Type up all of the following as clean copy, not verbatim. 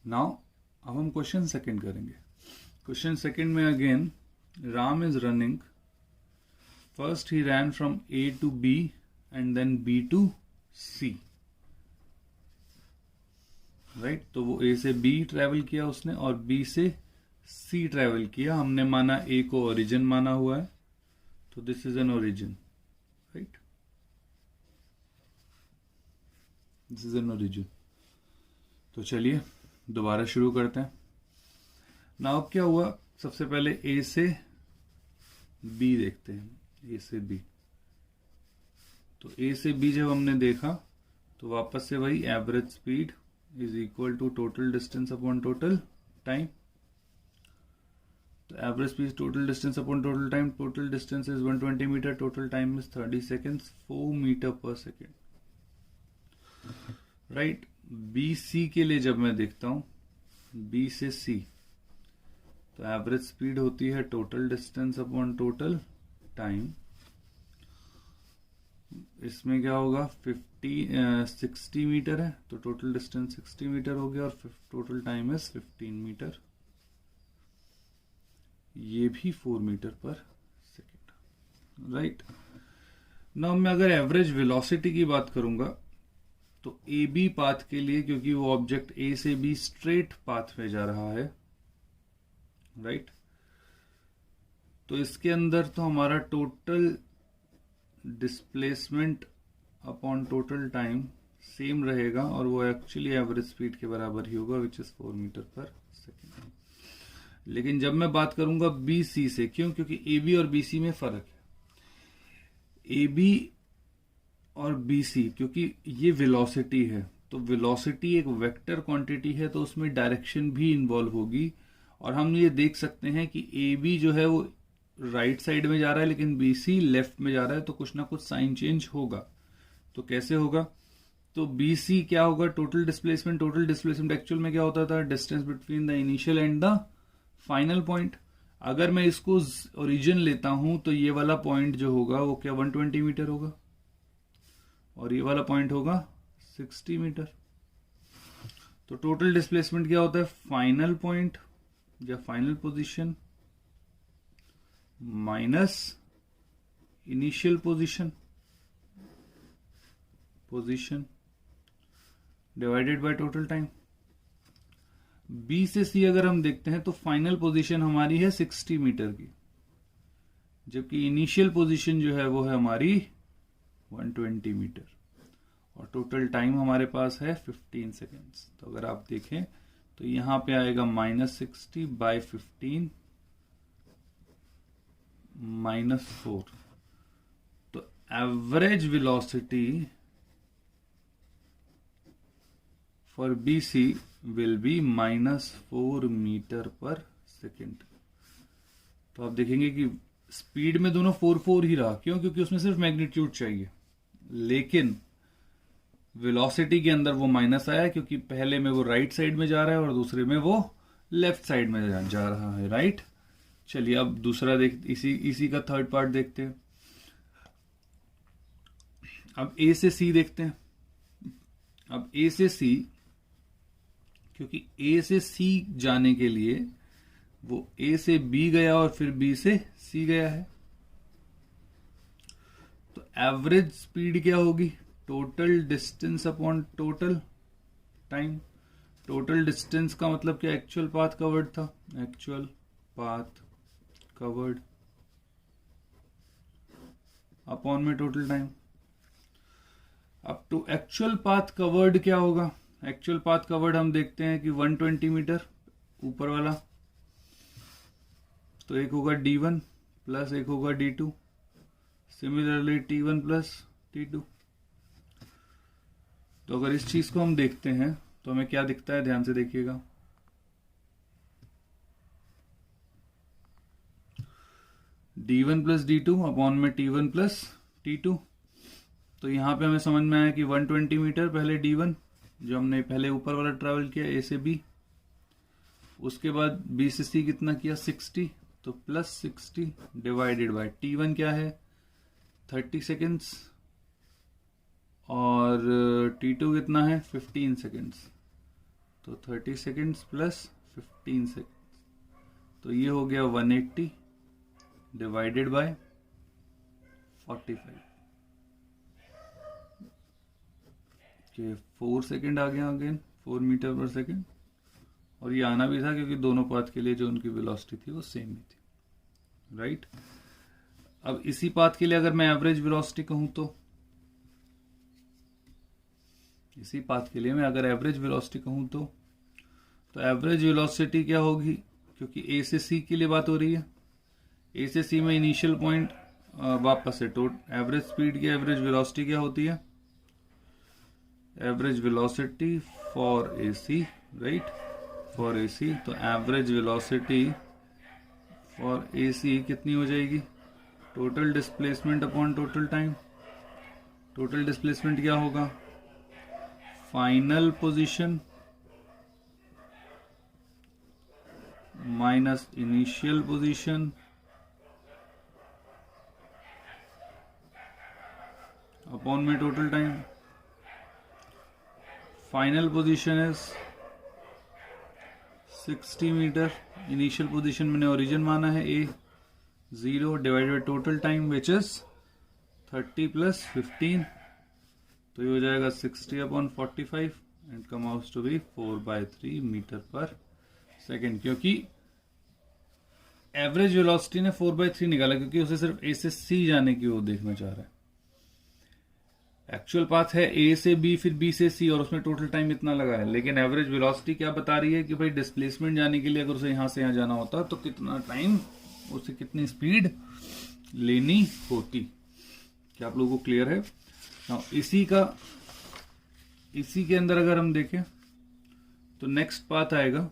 Now अब हम question second करेंगे। क्वेश्चन सेकंड में again Ram is running, first he ran from A to B and then B to C, right. तो वो ए से बी ट्रेवल किया उसने और बी से सी ट्रेवल किया। हमने माना ए को ओरिजिन माना हुआ है, तो this is an origin, right, this is an origin. तो चलिए दोबारा शुरू करते हैं। नाउ क्या हुआ, सबसे पहले ए से बी देखते हैं, ए से बी। तो ए से बी जब हमने देखा तो वापस से वही average speed is equal to total distance upon total time. तो average speed total distance upon total time, total distance is 120 metre, total time is 30 seconds, 4 metre per second, right. B C के लिए जब मैं देखता हूं, B से सी, तो average speed होती है total distance upon total time. इसमें क्या होगा, 60 मीटर है, तो टोटल डिस्टेंस 60 मीटर हो गया और टोटल टाइम इज 15 मीटर। ये भी 4 metre per second, right. Now मैं अगर एवरेज वेलोसिटी की बात करूंगा तो ए बी पाथ के लिए, क्योंकि वो ऑब्जेक्ट ए से बी स्ट्रेट पाथ में जा रहा है, राइट, तो इसके अंदर तो हमारा total displacement upon total time same रहेगा और वो एक्चुअली एवरेज स्पीड के बराबर ही होगा, which is 4 metre per second. लेकिन जब मैं बात करूंगा बी सी से, क्यों, क्योंकि ए बी और बी सी में फर्क है। ए बी और बी सी, क्योंकि ये वेलोसिटी है, तो वेलोसिटी एक वेक्टर क्वांटिटी है, तो उसमें डायरेक्शन भी इन्वॉल्व होगी। और हम ये देख सकते हैं कि ए बी जो है वो राइट साइड में जा रहा है लेकिन बी सी लेफ्ट में जा रहा है, तो कुछ ना कुछ साइन चेंज होगा। तो कैसे होगा, तो बी सी क्या होगा, टोटल डिस्प्लेसमेंट एक्चुअल में क्या होता था, distance between the initial and the final point. अगर मैं इसको ओरिजिन लेता हूं तो ये वाला पॉइंट जो होगा वो क्या 120 मीटर होगा और ये वाला पॉइंट होगा 60 मीटर। तो टोटल डिस्प्लेसमेंट क्या होता है, फाइनल पॉइंट या final position minus initial position divided by total time. B से सी अगर हम देखते हैं तो फाइनल पोजीशन हमारी है 60 मीटर की, जबकि इनिशियल पोजीशन जो है वो है हमारी 120 मीटर और टोटल टाइम हमारे पास है 15 सेकेंड्स। तो अगर आप देखें तो यहां पे आएगा -60 बाय 15 -4। तो average velocity for B C will be -4 metre per second. तो आप देखेंगे कि स्पीड में दोनों 4 ही रहा, क्यों, क्योंकि उसमें सिर्फ मैग्नीट्यूड चाहिए, लेकिन वेलोसिटी के अंदर वो माइनस आया क्योंकि पहले में वो राइट साइड में जा रहा है और दूसरे में वो लेफ्ट साइड में जा रहा है, राइट। चलिए अब दूसरा इसी का थर्ड पार्ट देखते हैं। अब ए से सी देखते हैं। अब ए से सी, क्योंकि ए से सी जाने के लिए वो ए से बी गया और फिर बी से सी गया है, तो एवरेज स्पीड क्या होगी, total distance upon total time. Total distance का मतलब क्या, एक्चुअल पाथ कवर्ड था, एक्चुअल पाथ कवर्ड अपॉन में टोटल टाइम। अब टू एक्चुअल पाथ कवर्ड क्या होगा, एक्चुअल पाथ कवर्ड हम देखते हैं कि 120 मीटर ऊपर वाला, तो एक होगा D1 प्लस एक होगा D2, similarly T1 plus T2। तो अगर इस चीज को हम देखते हैं तो हमें क्या दिखता है, ध्यान से देखिएगा। D1 प्लस D2 अपॉन में T1 प्लस T2। तो यहां पे हमें समझ में आया कि 120 मीटर पहले D1 जो हमने पहले ऊपर वाला ट्रेवल किया ए से बी, उसके बाद बी से सी कितना किया 60, तो प्लस 60 डिवाइडेड बाय T1 क्या है 30 सेकेंड्स और T2 कितना है 15 सेकेंड्स। तो 30 सेकेंड्स प्लस 15 सेकेंड्स, तो ये हो गया 180 डिवाइडेड बाय 45 के 4 सेकेंड आ गया अगेन 4 मीटर पर सेकेंड। और ये आना भी था क्योंकि दोनों पाथ के लिए जो उनकी वेलोसिटी थी वो सेम ही थी, राइट। अब इसी पाथ के लिए अगर मैं एवरेज वेलोसिटी कहूं तो इसी पाथ के लिए मैं अगर एवरेज वेलोसिटी कहूं तो एवरेज वेलोसिटी क्या होगी, क्योंकि ए से सी के लिए बात हो रही है, ए से सी में इनिशियल पॉइंट वापस से एवरेज स्पीड की एवरेज वेलोसिटी क्या होती है, average velocity for A C, right, for A C. तो average velocity for A C कितनी हो जाएगी, total displacement upon total time. Total displacement क्या होगा, final position minus initial position upon में total time. Final position is 60 metre, initial position मैंने origin माना है A 0 divided by total time which is 30 plus 15, तो ये हो जाएगा 60 upon 45 and come out to be 4/3 metre per second. क्योंकि average velocity ने 4/3 निकाला क्योंकि उसे सिर्फ ए से सी जाने की वो देखना चाह रहा है। एक्चुअल पाथ है ए से बी फिर बी से सी और उसमें टोटल टाइम इतना लगा है, लेकिन एवरेज वेलोसिटी क्या बता रही है कि भाई डिस्प्लेसमेंट जाने के लिए अगर उसे यहां से यहां जाना होता तो कितना टाइम, उसे कितनी स्पीड लेनी होती। क्या आप लोगों को क्लियर है? इसी के अंदर अगर हम देखें तो नेक्स्ट पाथ आएगा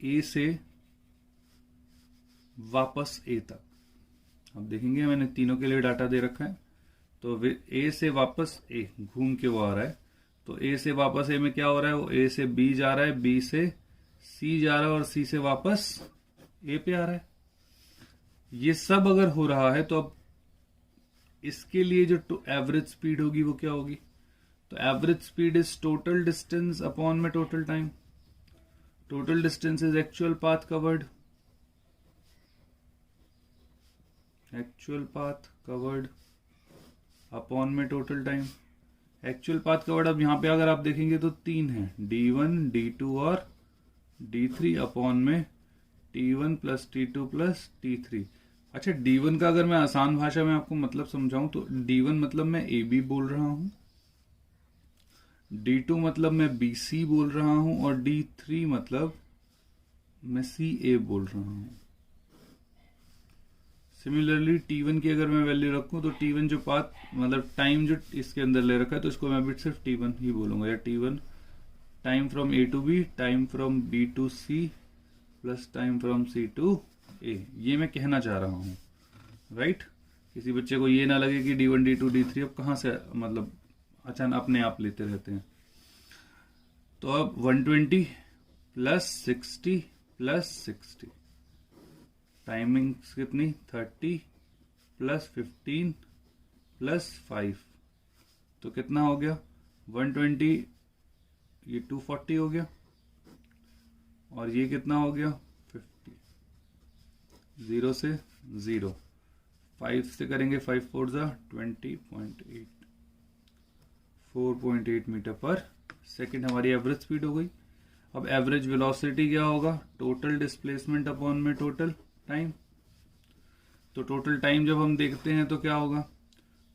ए से वापस ए तक। अब देखेंगे मैंने तीनों के लिए डाटा दे रखा है, तो ए से वापस ए घूम के वो आ रहा है, तो ए से वापस ए में क्या हो रहा है, वो ए से बी जा रहा है, बी से सी जा रहा है और सी से वापस ए पे आ रहा है। ये सब अगर हो रहा है तो अब इसके लिए जो एवरेज स्पीड होगी वो क्या होगी, तो average speed is total distance upon में total time. Total distance is actual path covered, actual path covered upon में total time. Actual path covered अब यहां पे अगर आप देखेंगे तो 3 है, D1, D2 और D3 अपॉन में T1 plus T2 plus T3। अच्छा, D1 का अगर मैं आसान भाषा में आपको मतलब समझाऊं तो D1 मतलब मैं AB बोल रहा हूं, D2 मतलब मैं BC बोल रहा हूं और D3 मतलब मैं CA बोल रहा हूं। सिमिलरली T1 की अगर मैं वैल्यू रखूं तो T1 जो पाथ मतलब टाइम जो इसके अंदर ले रखा है तो इसको मैं भी सिर्फ T1 ही बोलूंगा, या T1 time from A to B, time from B to C plus time from C to A, ये मैं कहना चाह रहा हूं, राइट। किसी बच्चे को ये ना लगे कि D1, D2, D3 अब कहां से मतलब अचानक अपने आप लेते रहते हैं। तो अब 120 प्लस 60 प्लस 60, टाइमिंग कितनी 30 प्लस 15 प्लस 5, तो कितना हो गया 120, ये 240 हो गया और ये कितना हो गया 50। 0 से 0, 5 से करेंगे 5 4 जा 20.8, 4.8 मीटर पर सेकेंड हमारी एवरेज स्पीड हो गई। अब एवरेज वेलोसिटी क्या होगा, टोटल डिस्प्लेसमेंट अपॉन में टोटल टाइम। तो टोटल टाइम जब हम देखते हैं तो क्या होगा,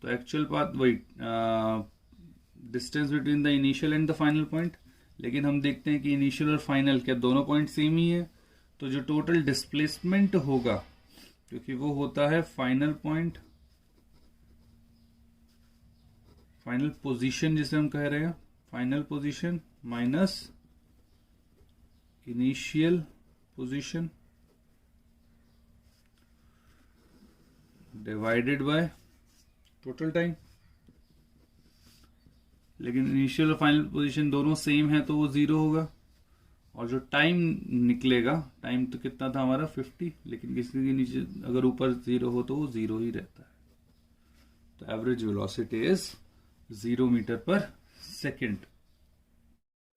तो एक्चुअल पाथ वही distance between the initial and the final point, लेकिन हम देखते हैं कि इनिशियल और फाइनल क्या दोनों पॉइंट सेम ही है, तो जो टोटल डिस्प्लेसमेंट होगा क्योंकि वो होता है फाइनल पॉइंट, फाइनल पोजीशन जिसे हम कह रहे हैं, final position minus initial position divided by total time. लेकिन इनिशियल और फाइनल पोजीशन दोनों सेम है तो वो 0 होगा, और जो टाइम निकलेगा, टाइम तो कितना था हमारा 50, लेकिन किसी के नीचे अगर ऊपर 0 हो तो वो 0 ही रहता है। तो average velocity is 0 metre per second.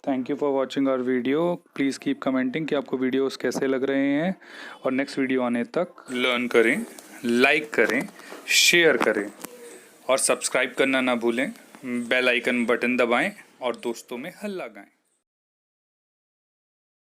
Thank you for watching our video. Please keep commenting कि आपको वीडियोस कैसे लग रहे हैं, और नेक्स्ट वीडियो आने तक लर्न करें, लाइक करें, शेयर करें और सब्सक्राइब करना ना भूलें। बेल आइकन बटन दबाएं और दोस्तों में हल्ला गाएं।